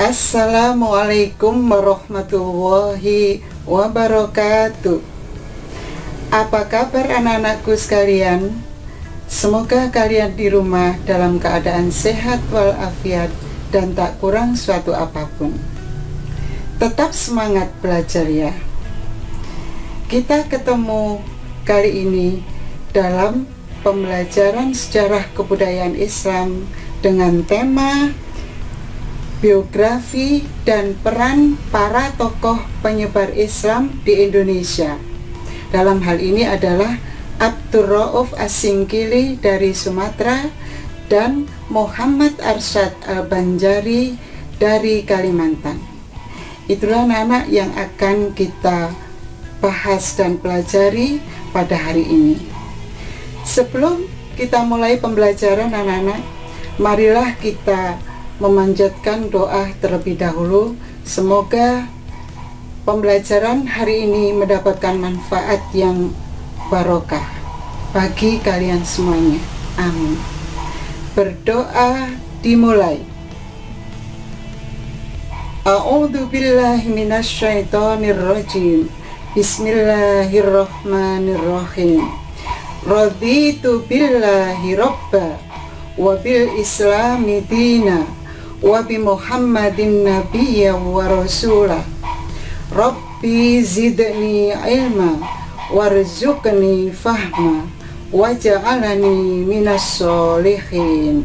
Assalamualaikum warahmatullahi wabarakatuh. Apa kabar anak-anakku sekalian? Semoga kalian di rumah dalam keadaan sehat walafiat dan tak kurang suatu apapun. Tetap semangat belajar ya. Kita ketemu kali ini dalam pembelajaran sejarah kebudayaan Islam dengan tema biografi dan peran para tokoh penyebar Islam di Indonesia. Dalam hal ini adalah Abdurrauf As-Singkili dari Sumatera dan Muhammad Arsyad Al-Banjari dari Kalimantan. Itulah anak-anak yang akan kita bahas dan pelajari pada hari ini. Sebelum kita mulai pembelajaran anak-anak, marilah kita memanjatkan doa terlebih dahulu. Semoga pembelajaran hari ini mendapatkan manfaat yang barokah bagi kalian semuanya. Amin. Berdoa dimulai. A'udzu billahi minasyaitonir rajim. Bismillahirrahmanirrahim. Raditu billahi robba wa bil islami dina wa bi Muhammadin nabiyya wa rasulah. Rabbi zidni ilma warzuqni fahma waj'alni minas sholihin.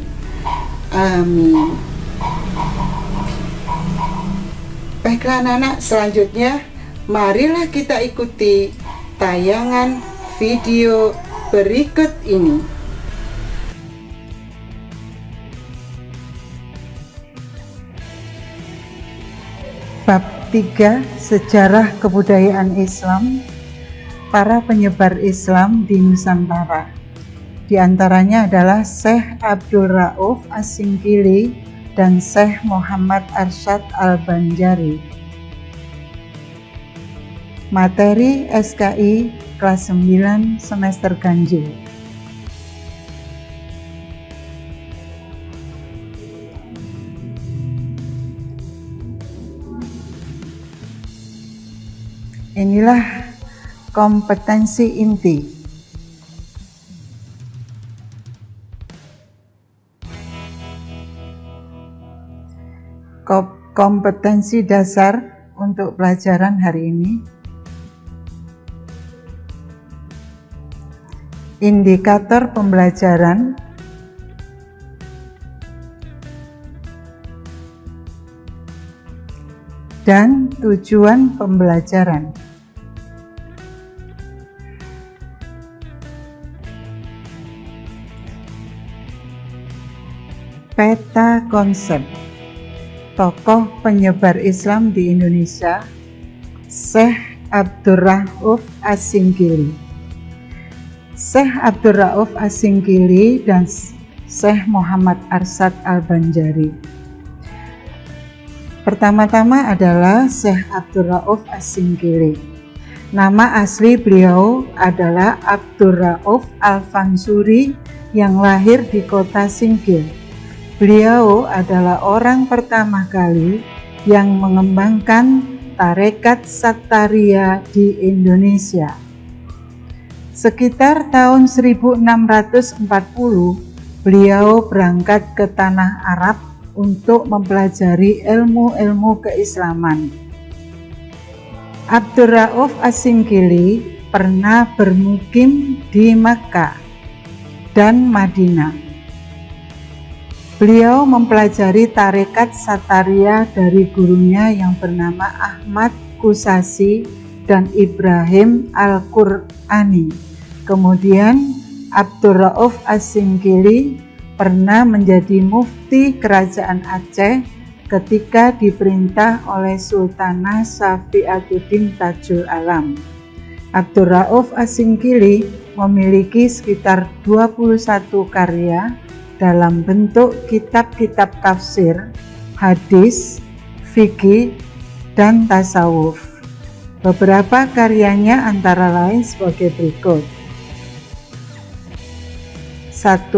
Amin. Baiklah anak-anak, selanjutnya marilah kita ikuti tayangan video berikut ini. Bab 3, Sejarah Kebudayaan Islam, para penyebar Islam di Nusantara. Di antaranya adalah Syekh Abdurrauf As-Singkili dan Syekh Muhammad Arsyad Al-Banjari. Materi SKI kelas 9 semester ganjil. Inilah kompetensi inti. Kompetensi dasar untuk pelajaran hari ini. Indikator pembelajaran. Dan tujuan pembelajaran. Peta konsep tokoh penyebar Islam di Indonesia, Syekh Abdurrauf As-Singkili. Syekh Abdurrauf As-Singkili dan Syekh Muhammad Arsyad Al-Banjari. Pertama-tama adalah Syekh Abdurrauf As-Singkili. Nama asli beliau adalah Abdurrauf Al-Fansuri yang lahir di kota Singkil. Beliau adalah orang pertama kali yang mengembangkan tarekat Sattaria di Indonesia. Sekitar tahun 1640, beliau berangkat ke tanah Arab untuk mempelajari ilmu-ilmu keislaman. Abdurrauf As-Singkili pernah bermukim di Makkah dan Madinah. Beliau mempelajari tarekat Sattaria dari gurunya yang bernama Ahmad Kusasi dan Ibrahim Al-Qur'ani. Kemudian Abdurrauf As-Singkili pernah menjadi mufti kerajaan Aceh ketika diperintah oleh Sultanah Syafi'atuddin Tajul Alam. Abdul Rauf Asingkili memiliki sekitar 21 karya dalam bentuk kitab-kitab tafsir, hadis, fikih, dan tasawuf. Beberapa karyanya antara lain sebagai berikut. 1.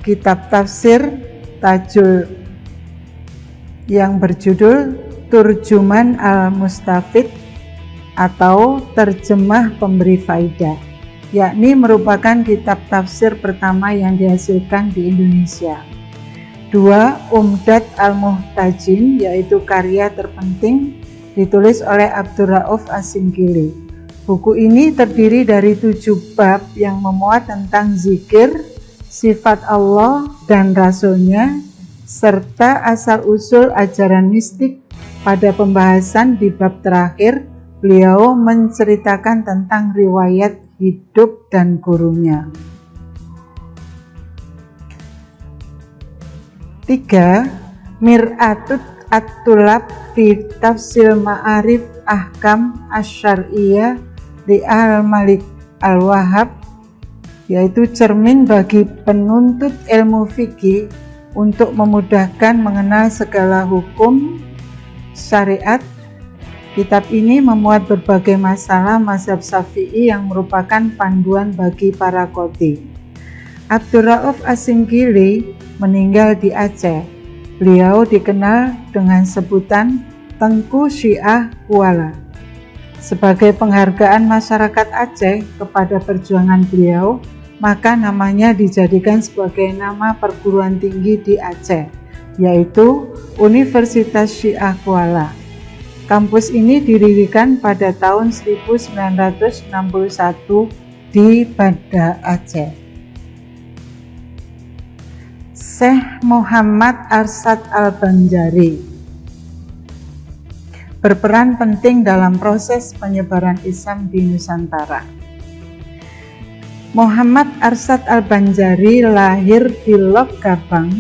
Kitab tafsir Tajul yang berjudul Turjuman Al-Mustafid atau Terjemah Pemberi Faidah, yakni merupakan kitab tafsir pertama yang dihasilkan di Indonesia. 2. Umdat Al-Muhtajin, yaitu karya terpenting ditulis oleh Abdul Rauf Asingkili. Buku ini terdiri dari 7 bab yang memuat tentang zikir, sifat Allah dan Rasul-Nya, serta asal-usul ajaran mistik. Pada pembahasan di bab terakhir, beliau menceritakan tentang riwayat hidup dan gurunya. 3. Mir'atut At-Tulab fi Tafsil Ma'arif Ahkam Asy-Syar'iyyah li Al-Malik Al-Wahhab, yaitu cermin bagi penuntut ilmu fikih untuk memudahkan mengenal segala hukum syariat. Kitab ini memuat berbagai masalah mazhab Syafi'i yang merupakan panduan bagi para qadhi. Abdul Rauf Asingkili meninggal di Aceh. Beliau dikenal dengan sebutan Tengku Syiah Kuala. Sebagai penghargaan masyarakat Aceh kepada perjuangan beliau, maka namanya dijadikan sebagai nama perguruan tinggi di Aceh, yaitu Universitas Syiah Kuala. Kampus ini didirikan pada tahun 1961 di Banda Aceh. Syekh Muhammad Arsyad Al-Banjari berperan penting dalam proses penyebaran Islam di Nusantara. Muhammad Arsyad Al-Banjari lahir di Lok Gabang,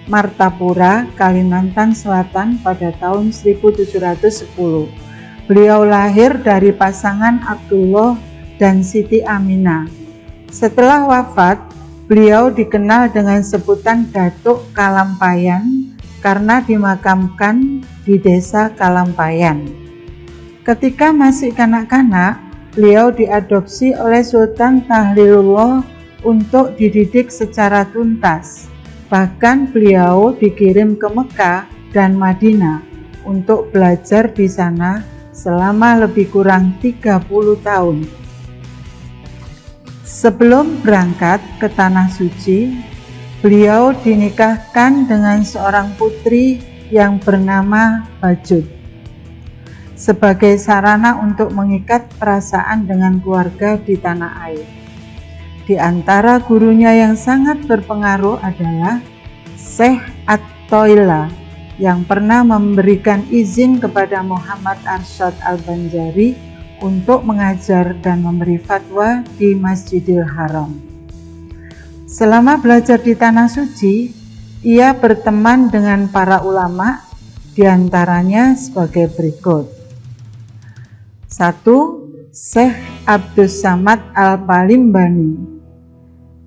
Martapura, Kalimantan Selatan pada tahun 1710. Beliau lahir dari pasangan Abdullah dan Siti Aminah. Setelah wafat, beliau dikenal dengan sebutan Datuk Kalampayan karena dimakamkan di desa Kalampayan. Ketika masih kanak-kanak, beliau diadopsi oleh Sultan Tahlilullah untuk dididik secara tuntas. Bahkan beliau dikirim ke Mekah dan Madinah untuk belajar di sana selama lebih kurang 30 tahun. Sebelum berangkat ke Tanah Suci, beliau dinikahkan dengan seorang putri yang bernama Bajud sebagai sarana untuk mengikat perasaan dengan keluarga di tanah air. Di antara gurunya yang sangat berpengaruh adalah Syekh At-Toila yang pernah memberikan izin kepada Muhammad Arsyad Al-Banjari untuk mengajar dan memberi fatwa di Masjidil Haram. Selama belajar di Tanah Suci, ia berteman dengan para ulama, diantaranya sebagai berikut. 1. Syekh Abdus Samad Al-Palimbani.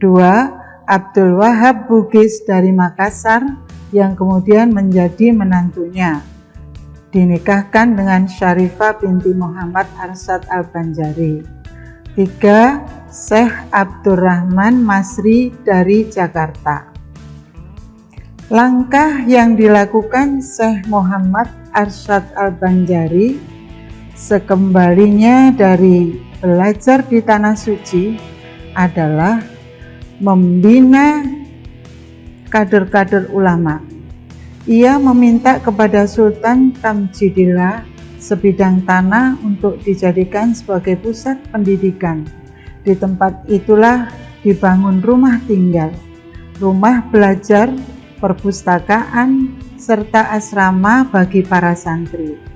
2. Abdul Wahab Bugis dari Makassar yang kemudian menjadi menantunya. Dinikahkan dengan Syarifah binti Muhammad Arsyad Al-Banjari. 3. Syekh Abdurrahman Masri dari Jakarta. Langkah yang dilakukan Syekh Muhammad Arsyad Al-Banjari sekembalinya dari belajar di Tanah Suci adalah membina kader-kader ulama. Ia meminta kepada Sultan Tamjidillah sebidang tanah untuk dijadikan sebagai pusat pendidikan. Di tempat itulah dibangun rumah tinggal, rumah belajar, perpustakaan, serta asrama bagi para santri.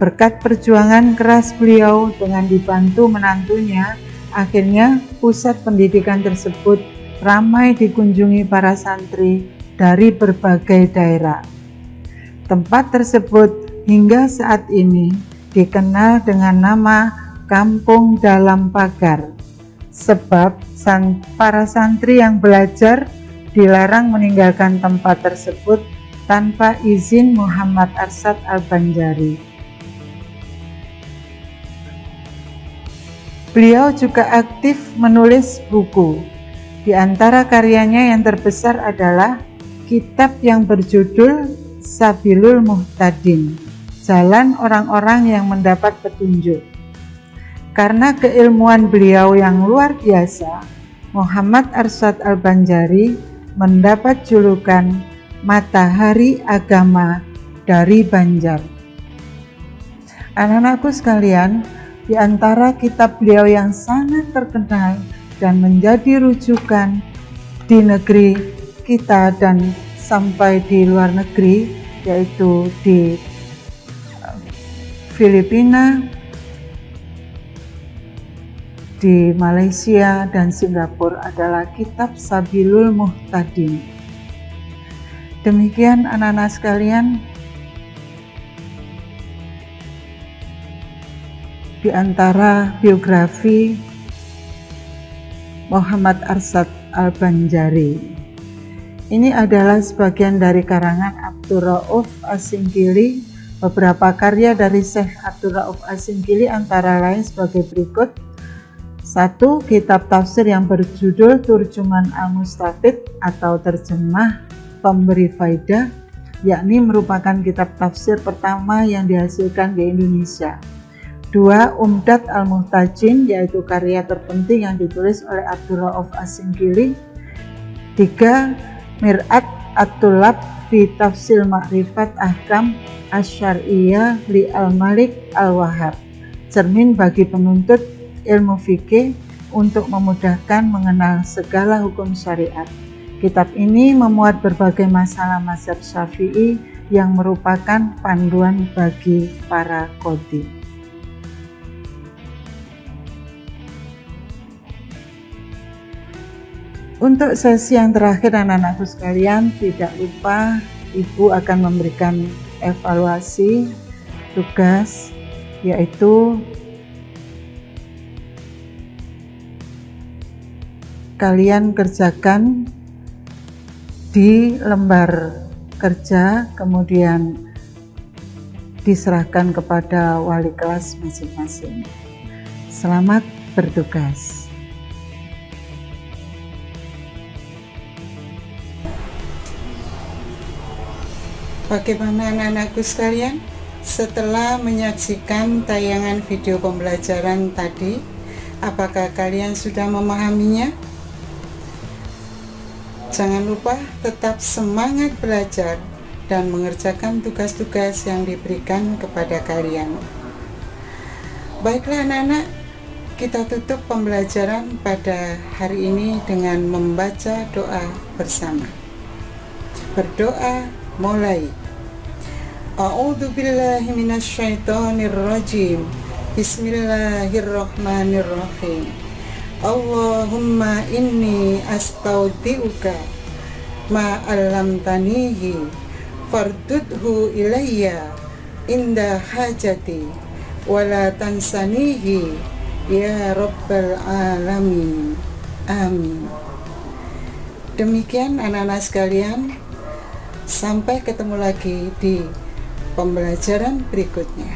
Berkat perjuangan keras beliau dengan dibantu menantunya, akhirnya pusat pendidikan tersebut ramai dikunjungi para santri dari berbagai daerah. Tempat tersebut hingga saat ini dikenal dengan nama kampung dalam pagar, sebab para santri yang belajar dilarang meninggalkan tempat tersebut tanpa izin Muhammad Arsyad Al-Banjari. Beliau juga aktif menulis buku. Di antara karyanya yang terbesar adalah kitab yang berjudul Sabilul Muhtadin, Jalan Orang-orang yang Mendapat Petunjuk. Karena keilmuan beliau yang luar biasa, Muhammad Arsyad Al-Banjari mendapat julukan Matahari Agama dari Banjar. Anak-anakku sekalian, di antara kitab beliau yang sangat terkenal dan menjadi rujukan di negeri kita dan sampai di luar negeri, yaitu di Filipina, di Malaysia dan Singapura, adalah kitab Sabilul Muhtadin. Demikian anak-anak sekalian, di antara biografi Muhammad Arsyad Al-Banjari. Ini adalah sebagian dari karangan Abdul Rauf As-Singkili. Beberapa karya dari Syekh Abdul Rauf As-Singkili antara lain sebagai berikut. 1. Kitab tafsir yang berjudul Turjuman Al-Mustafid atau terjemah pemberi faidah, yakni merupakan kitab tafsir pertama yang dihasilkan di Indonesia. 2. Umdat Al-Muhtajin, yaitu karya terpenting yang ditulis oleh Abdul Rauf As-Singkili. 3. Mir'at At-Tulab fi Tafsil Ma'rifat Ahkam Asy-Syar'iyyah li Al-Malik Al-Wahhab, cermin bagi penuntut ilmu fikih untuk memudahkan mengenal segala hukum syariat. Kitab ini memuat berbagai masalah mazhab Syafi'i yang merupakan panduan bagi para qadhi. Untuk sesi yang terakhir anak-anakku sekalian, tidak lupa Ibu akan memberikan evaluasi tugas, yaitu kalian kerjakan di lembar kerja, kemudian diserahkan kepada wali kelas masing-masing. Selamat bertugas. Bagaimana anak-anakku sekalian? Setelah menyaksikan tayangan video pembelajaran tadi, apakah kalian sudah memahaminya? Jangan lupa tetap semangat belajar dan mengerjakan tugas-tugas yang diberikan kepada kalian. Baiklah anak-anak, kita tutup pembelajaran pada hari ini dengan membaca doa bersama. Berdoa mulai. A'udzu billahi minasyaitonir rajim. Bismillahirrahmanirrahim. Allahumma inni astaudiuka ma 'allamtanihi fardudhu ilayya inda hajati wala tansanihi ya rabbal alamin. Amin. Demikian anak-anak sekalian, sampai ketemu lagi di pembelajaran berikutnya.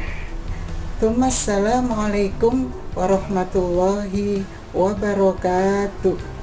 Assalamualaikum warahmatullahi wabarakatuh.